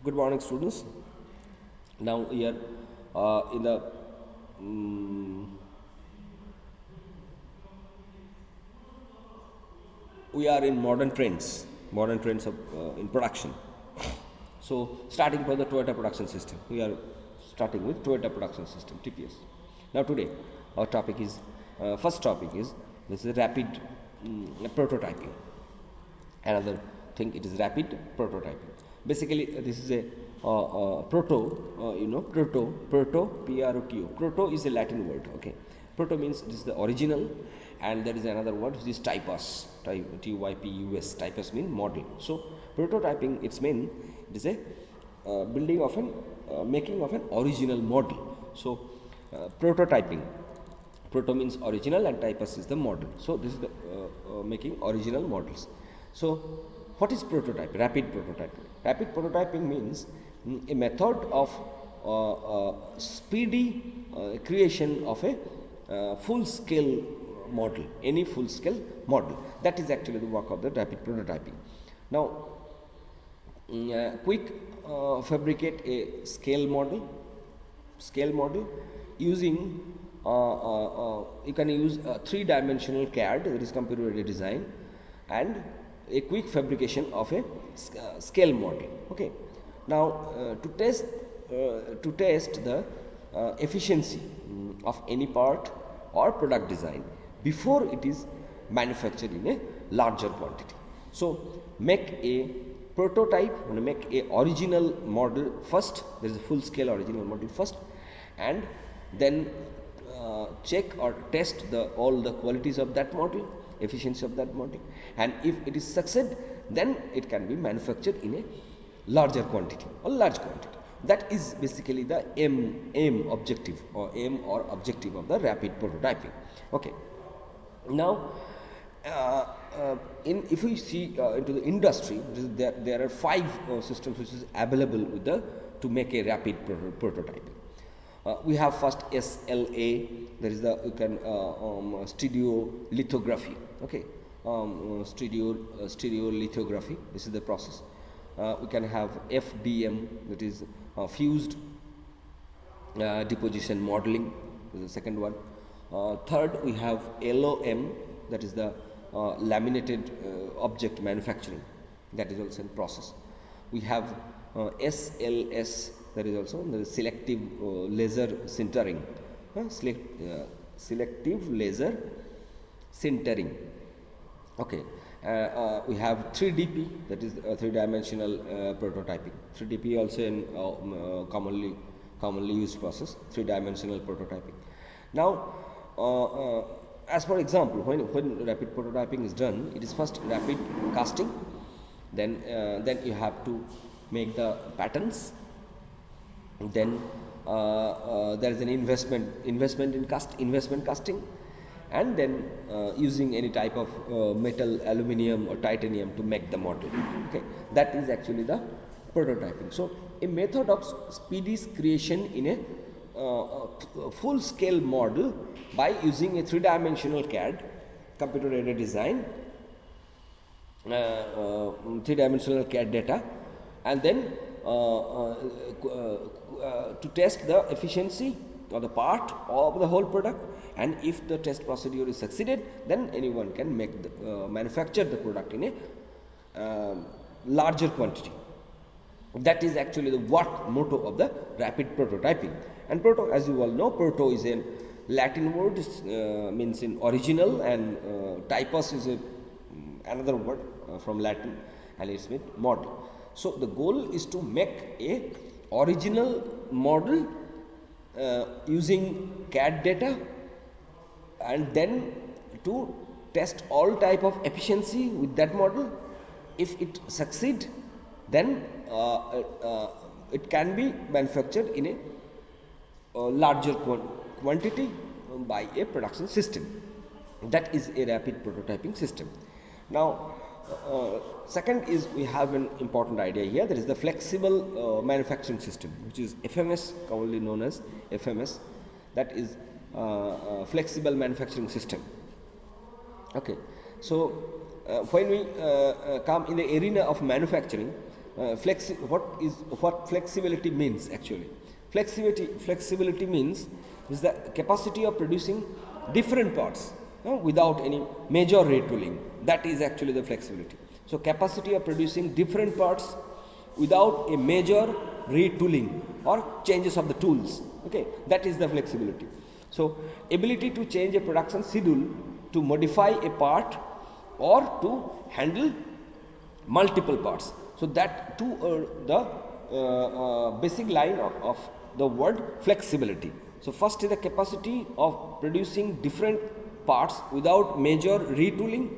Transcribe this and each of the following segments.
Good morning, students. Now here in the we are in modern trends of in production. So starting from the Toyota production system, we are starting with Toyota production system (TPS). Now today our topic is first topic is this is rapid prototyping. Another thing, it is rapid prototyping. Basically this is a proto proto is a Latin word. Okay, proto means this is the original, and there is another word which is typus, typus. Typus means model. So prototyping, its mean it is a building of an making of an original model. So prototyping, proto means original and typus is the model. So this is the making original models. So what is prototype? Rapid prototyping. Rapid prototyping means a method of speedy creation of a full scale model, any full scale model. That is actually the work of the rapid prototyping. Now quick fabricate a scale model using you can use a three-dimensional CAD, that is computer aided design, and a quick fabrication of a scale model. Okay, now to test the efficiency of any part or product design before it is manufactured in a larger quantity. So make a prototype, make a original model first. There is a full scale original model first, and then check or test all the qualities of that model, efficiency of that model, and if it is succeed, then it can be manufactured in a larger quantity or large quantity. That is basically the aim objective or objective of the rapid prototyping. Okay, now if we see into the industry, there are 5 systems which is available with to make a rapid prototyping. We have first SLA, there is the stereo lithography. Okay, stereo lithography, this is the process. We can have FDM, that is fused deposition modeling, this is the second one. Third, we have LOM, that is the laminated object manufacturing, that is also in process. We have SLS, that is also the selective laser sintering, selective laser sintering. Okay, we have 3DP, that is three-dimensional prototyping. 3DP also in commonly used process, three-dimensional prototyping. Now as for example, when rapid prototyping is done, it is first rapid casting, then you have to make the patterns, then there is an investment in casting, and then using any type of metal, aluminium or titanium to make the model. Okay, that is actually the prototyping. So a method of speedy creation in a full scale model by using a three-dimensional CAD, computer aided design, three-dimensional CAD data, and then to test the efficiency of the part of the whole product, and if the test procedure is succeeded, then anyone can make manufacture the product in a larger quantity. That is actually the work motto of the rapid prototyping. And proto, as you all know, proto is a Latin word, means in original, and typus is another word from Latin, and it's meant model. So the goal is to make a original model using CAD data, and then to test all type of efficiency with that model. If it succeed, then it can be manufactured in a larger quantity by a production system. That is a rapid prototyping system. Now second is, we have an important idea here, that is the flexible manufacturing system, which is FMS, commonly known as FMS, that is flexible manufacturing system. Okay, so when we come in the arena of manufacturing, what flexibility means actually. Flexibility means is the capacity of producing different parts without any major retooling. That is actually the flexibility. So capacity of producing different parts without a major retooling or changes of the tools. Okay, that is the flexibility. So ability to change a production schedule, to modify a part, or to handle multiple parts. So that two are the basic line of the word flexibility. So first is the capacity of producing different parts without major retooling,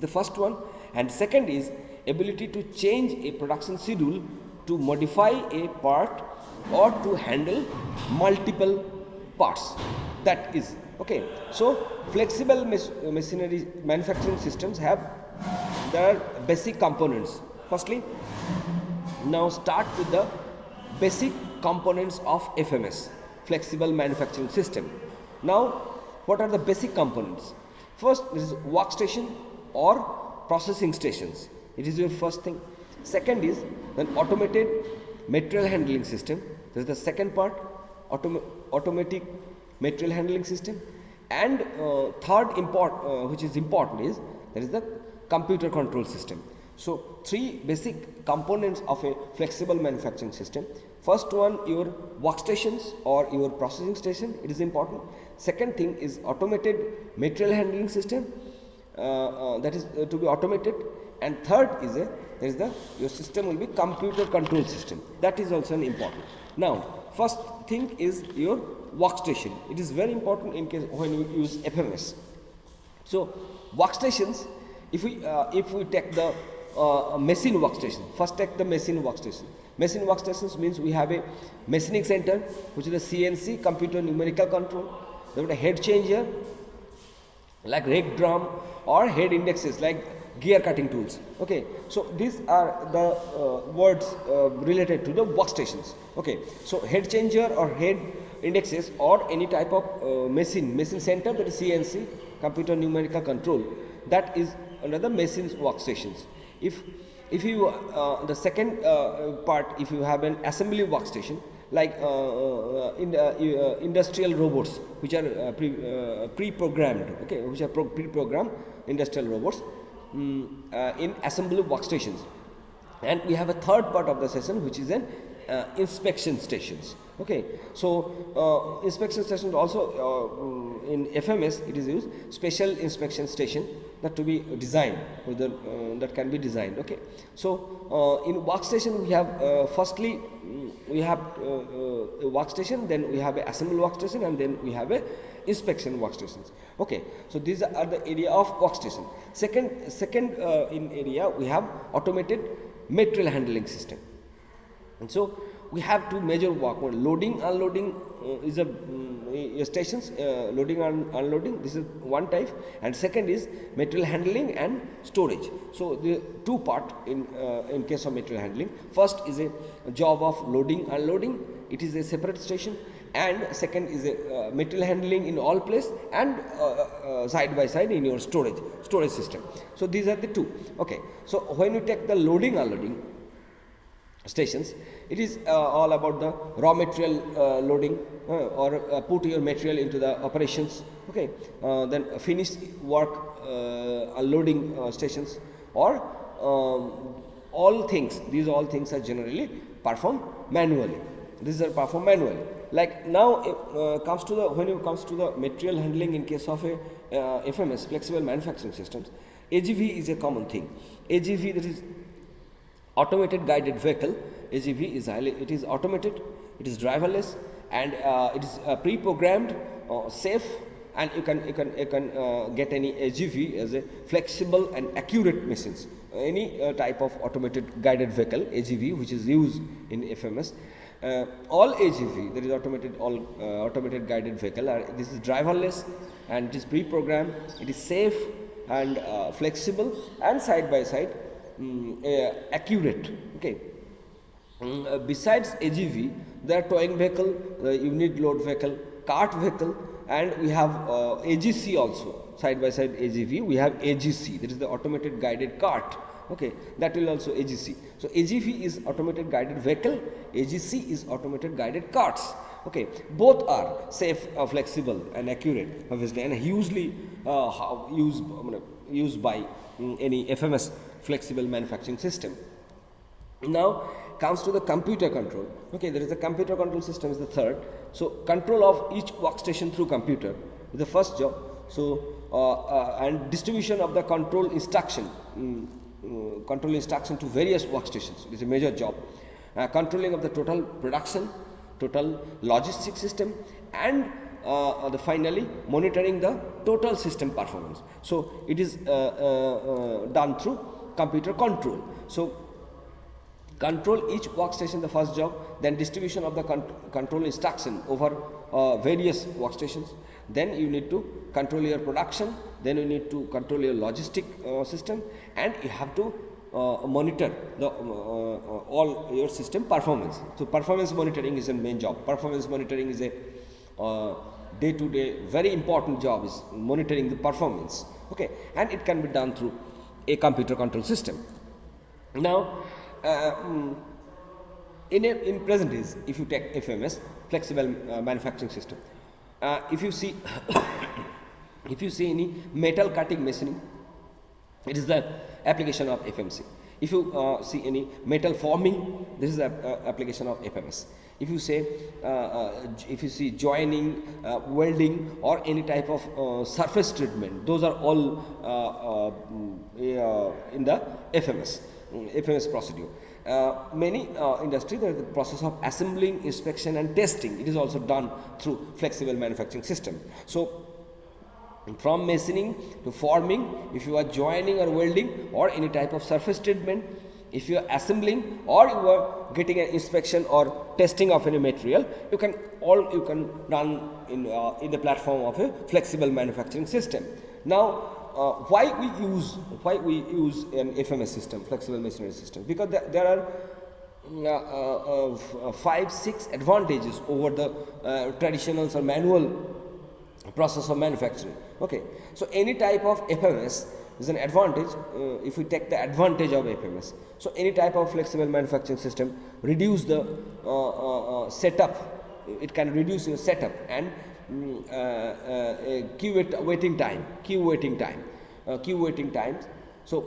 the first one, and second is ability to change a production schedule, to modify a part, or to handle multiple parts. That is okay. So flexible machinery manufacturing systems there are basic components. Firstly, now start with the basic components of FMS, flexible manufacturing system. Now what are the basic components? First is workstation or processing stations. It is your first thing. Second is an automated material handling system. This is the second part, automatic material handling system. And third which is important is that is the computer control system. So three basic components of a flexible manufacturing system. First one, your workstations or your processing station, it is important. Second thing is automated material handling system, that is to be automated. And third is your system will be computer control system. That is also an important. Now first thing is your workstation. It is very important in case when you use FMS. So workstations, if we take the machine workstation, first take the machine workstation. Machine workstations means we have a machining center, which is the CNC, computer numerical control. There is a head changer like rake drum, or head indexes like gear cutting tools. Okay, so these are the words related to the workstations. Okay, so head changer or head indexes or any type of machine center, that is CNC, computer numerical control, that is under the machine workstations. If you the second part, if you have an assembly workstation like industrial robots, which are pre-programmed, okay, which are pre-programmed industrial robots in assembly workstations. And we have a third part of the session, which is an inspection stations. Okay, so inspection stations also in FMS it is used, special inspection station that to be designed with the that can be designed. Okay, so in workstation we have firstly we have a workstation, then we have a assembly workstation, and then we have a inspection workstations. Okay, so these are the area of workstation. Second in area we have automated material handling system. And so we have two major work. Loading, unloading is a stations, loading and unloading. This is one type, and second is material handling and storage. So the two part in case of material handling. First is a job of loading, unloading. It is a separate station, and second is a material handling in all place, and side by side in your storage system. So these are the two. Okay, so when you take the loading, unloading stations, it is all about the raw material loading or put your material into the operations. Okay, then finished work unloading stations, or all things. These all things are generally performed manually. These are performed manually. Like now comes to the when it comes to the material handling in case of a FMS, flexible manufacturing systems, AGV is a common thing. AGV, that is automated guided vehicle. AGV is it is automated, it is driverless, and it is pre-programmed, safe, and you can get any AGV as a flexible and accurate machines. Any type of automated guided vehicle AGV which is used in FMS. All AGV, that is automated guided vehicle, this is driverless, and it is pre-programmed, it is safe and flexible, and side by side accurate. Okay. Besides AGV, there are towing vehicle, unit load vehicle, cart vehicle, and we have AGC also. Side by side AGV, we have AGC, that is the automated guided cart Okay, that will also AGC. So AGV is automated guided vehicle, AGC is automated guided carts. Okay, both are safe, flexible and accurate obviously, and hugely used by any FMS, flexible manufacturing system. Now comes to the computer control. Okay, there is a computer control system is the third. So control of each workstation through computer is the first job. So and distribution of the control instruction to various workstations is a major job. Controlling of the total production, total logistics system, and finally monitoring the total system performance. So it is done through computer control. So control each workstation, the first job, then distribution of the control instruction over various workstations, then you need to control your production, then you need to control your logistic system, and you have to monitor the all your system performance. So performance monitoring is a main job. Performance monitoring is a day to day very important job, is monitoring the performance. Okay, and it can be done through a computer control system. Now in present days, if you take FMS, flexible manufacturing system, if you see if you see any metal cutting machining, it is the application of FMC. If you see any metal forming, this is the application of FMS. If you say if you see joining, welding, or any type of surface treatment, those are all in the FMS procedure. Many industry, there is the process of assembling, inspection and testing. It is also done through flexible manufacturing system. So from machining to forming, if you are joining or welding or any type of surface treatment, if you are assembling or you are getting an inspection or testing of any material, you can run in the platform of a flexible manufacturing system. Now why we use an FMS system, flexible machinery system? Because there are 5-6 advantages over the traditional or manual process of manufacturing. Okay, so any type of FMS is an advantage. If we take the advantage of FMS, so any type of flexible manufacturing system reduce the setup. It can reduce your setup and queue waiting times. So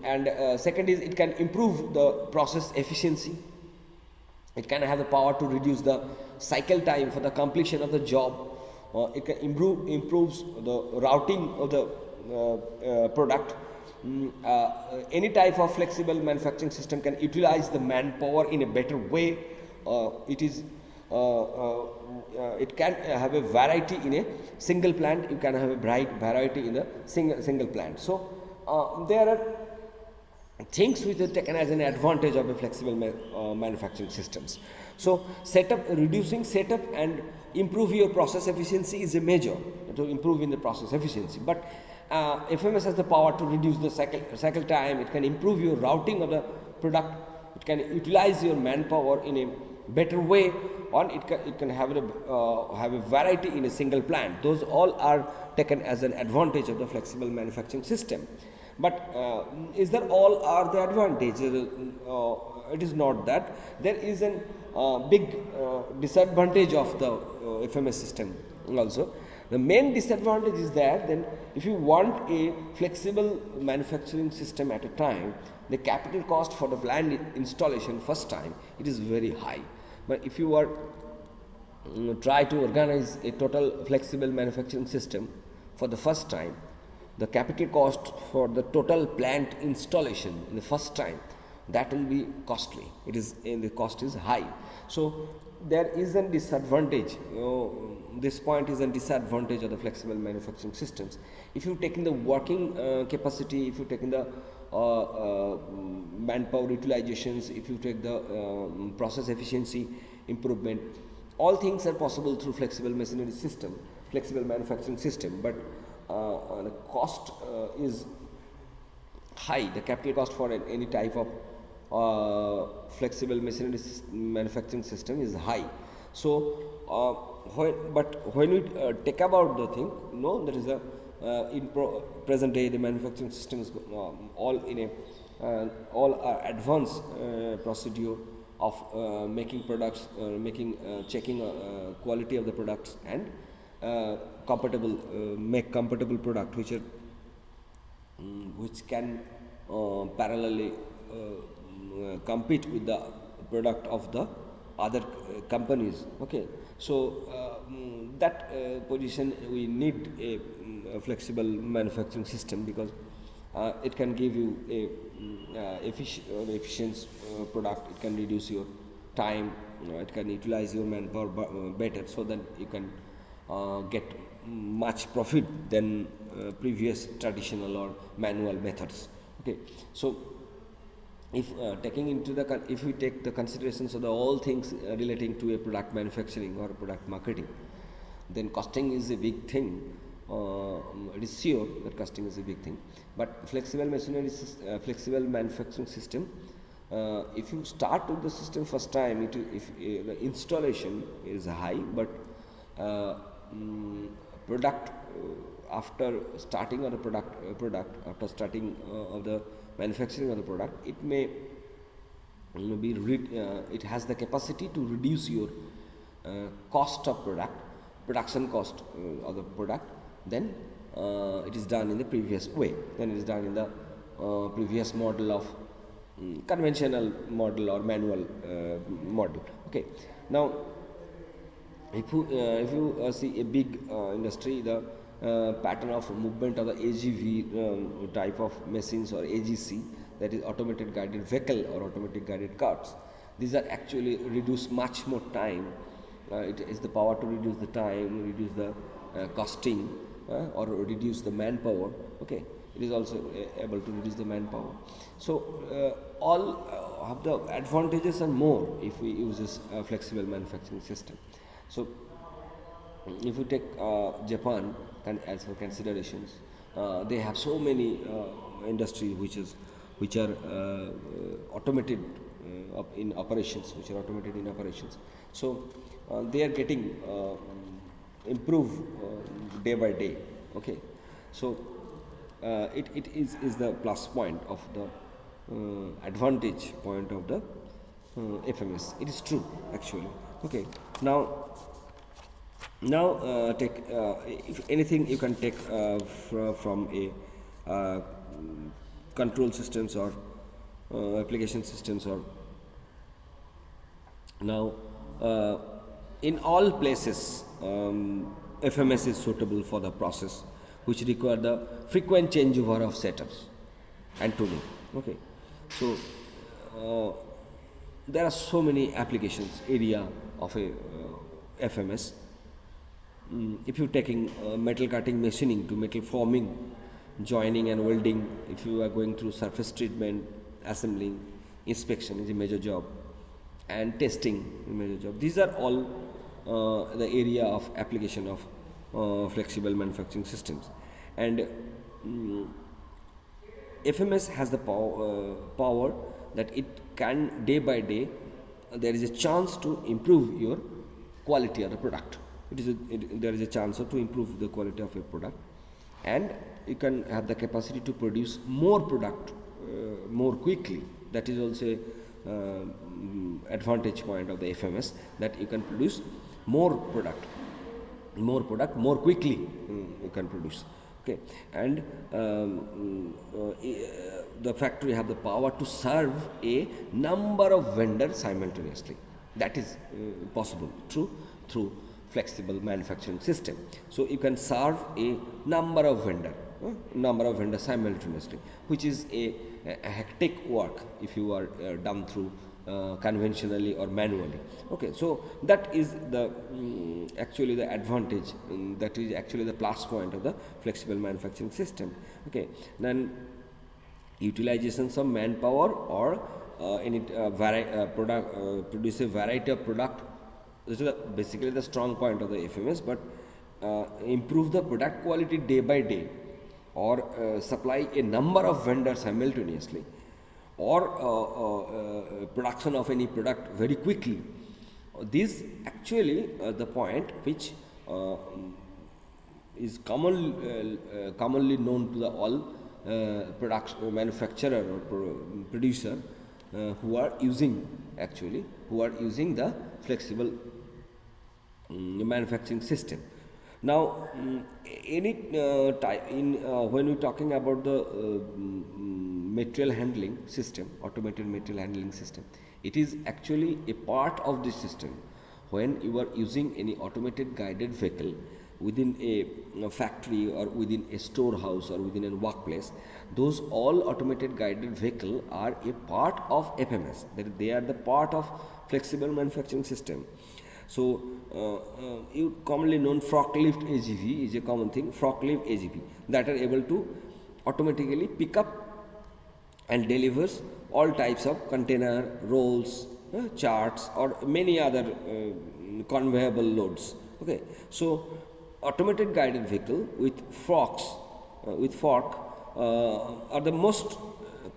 and second is it can improve the process efficiency. It can have the power to reduce the cycle time for the completion of the job. It can improves the routing of the product. Any type of flexible manufacturing system can utilize the manpower in a better way. It can have a variety in a single plant. You can have a variety in a single plant. So there are things which are taken as an advantage of a flexible manufacturing systems. So reducing setup and improve your process efficiency is a major to improve in the process efficiency. But FMS has the power to reduce the cycle time. It can improve your routing of the product. It can utilize your manpower in a better way, or it can have a variety in a single plant. Those all are taken as an advantage of the flexible manufacturing system. But is that all are the advantages? It is not that. There is a big disadvantage of the FMS system also. The main disadvantage is that then if you want a flexible manufacturing system at a time, the capital cost for the plant installation first time, it is very high. But if you are try to organize a total flexible manufacturing system for the first time, the capital cost for the total plant installation in the first time, that will be costly. The cost is high. So there is a disadvantage. This point is a disadvantage of the flexible manufacturing systems. If you take in the working capacity, if you take in the manpower utilizations, if you take the process efficiency improvement, all things are possible through flexible machinery system, flexible manufacturing system. But the cost is high. The capital cost for any type of flexible machinery manufacturing system is high. So when we take about the thing, there is a in present day the manufacturing system is all in a all are advanced procedure of making products, checking quality of the products, and compatible make compatible product which can parallelly compete with the product of the other companies. Okay, so that position we need a flexible manufacturing system, because it can give you a efficient product. It can reduce your time, it can utilize your manpower better, so that you can get much profit than previous traditional or manual methods. Okay, so if if we take the considerations of all things relating to a product manufacturing or product marketing, then costing is a big thing. It is sure that costing is a big thing, but flexible manufacturing system, if you start with the system first time, the installation is high, but product after starting on a product after starting of the manufacturing of the product, it may be it has the capacity to reduce your cost of production cost of the product. Then it is done in the previous way, then it is done in the previous model of conventional model or manual model. Okay, now if you see a big industry, the pattern of movement of the AGV type of machines, or AGC, that is automated guided vehicle or automatic guided cars, these are actually reduce much more time. It is the power to reduce the time, reduce the costing, or reduce the manpower. Okay, it is also able to reduce the manpower. So all have the advantages and more if we use this flexible manufacturing system. So if you take Japan as for considerations, they have so many industries which are automated in operations, So they are getting improve day by day. Okay, so it is the plus point of the advantage point of the FMS. It is true actually. Okay, now take if anything you can take from a control systems or application systems, or now in all places FMS is suitable for the process which require the frequent changeover of setups and tooling. Okay, so there are so many applications area of a FMS. If you're taking metal cutting machining to metal forming, joining and welding, if you are going through surface treatment, assembling, inspection is a major job, and testing is a major job. These are all the area of application of flexible manufacturing systems. And FMS has the power that it can day by day there is a chance to improve your quality of the product. There is a chance to improve the quality of a product, and you can have the capacity to produce more product more quickly. That is also advantage point of the FMS, that you can produce more product more quickly. You can produce. Okay, and the factory have the power to serve a number of vendors simultaneously. That is possible through flexible manufacturing system. So you can serve a number of vendors simultaneously, which is a hectic work if you are done through conventionally or manually. Okay, so that is the actually the advantage, that is actually the plus point of the flexible manufacturing system. Okay, then utilizations of manpower or produce a variety of product. This is basically the strong point of the FMS, but improve the product quality day by day, or supply a number of vendors simultaneously, or production of any product very quickly. This actually the point which is commonly known to the all manufacturer or producer who are using the flexible manufacturing system. Now, any type in when we're talking about the material handling system, automated material handling system, it is actually a part of the system. When you are using any automated guided vehicle within a factory or within a storehouse or within a workplace, those all automated guided vehicle are a part of FMS. That they are the part of flexible manufacturing system. So, you commonly known forklift AGV is a common thing. Forklift AGV that are able to automatically pick up and delivers all types of container, rolls, charts, or many other conveyable loads. Okay, so automated guided vehicle with fork are the most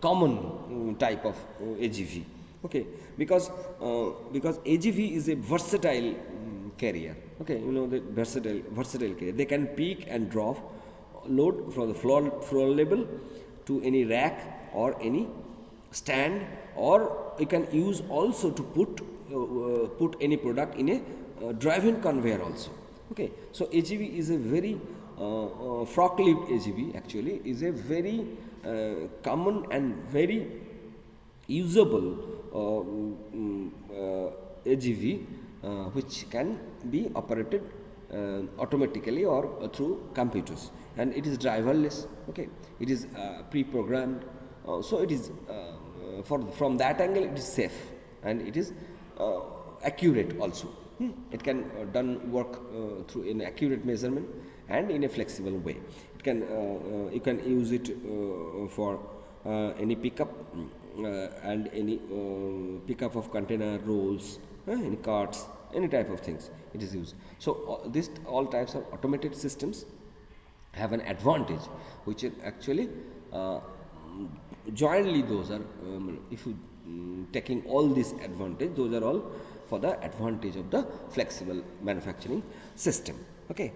common type of AGV. Okay, because AGV is a versatile carrier. Okay, you know, the versatile carrier. They can pick and drop load from the floor level to any rack or any stand, or you can use also to put any product in a drive-in conveyor also. Okay, so AGV is a very forklift AGV actually is a very common and very usable AGV which can be operated automatically or through computers, and it is driverless. Okay, it is pre-programmed, so it is from that angle it is safe, and it is accurate also. It can done work through an accurate measurement and in a flexible way. It can you can use it for any pickup and any pickup of container rolls, any carts, any type of things it is used. So this all types of automated systems have an advantage, which is actually jointly those are if you taking all this advantage, those are all for the advantage of the flexible manufacturing system. Okay.